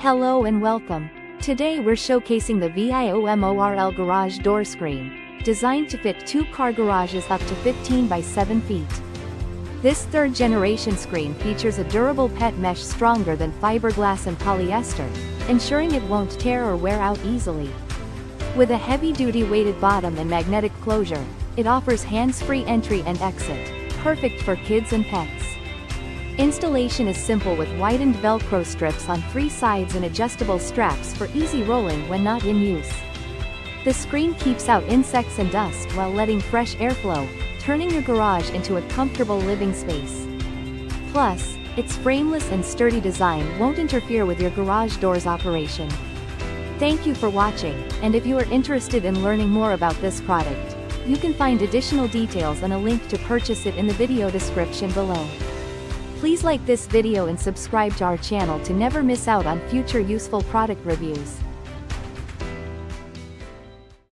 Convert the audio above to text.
Hello and welcome. Today we're showcasing the VIOMORL Garage Door Screen, designed to fit two-car garages up to 15 by 7 feet. This third-generation screen features a durable pet mesh stronger than fiberglass and polyester, ensuring it won't tear or wear out easily. With a heavy-duty weighted bottom and magnetic closure, it offers hands-free entry and exit, perfect for kids and pets. Installation is simple with widened Velcro strips on 3 sides and adjustable straps for easy rolling when not in use. The screen keeps out insects and dust while letting fresh airflow, turning your garage into a comfortable living space. Plus, its frameless and sturdy design won't interfere with your garage door's operation. Thank you for watching, and if you are interested in learning more about this product, you can find additional details and a link to purchase it in the video description below. Please like this video and subscribe to our channel to never miss out on future useful product reviews.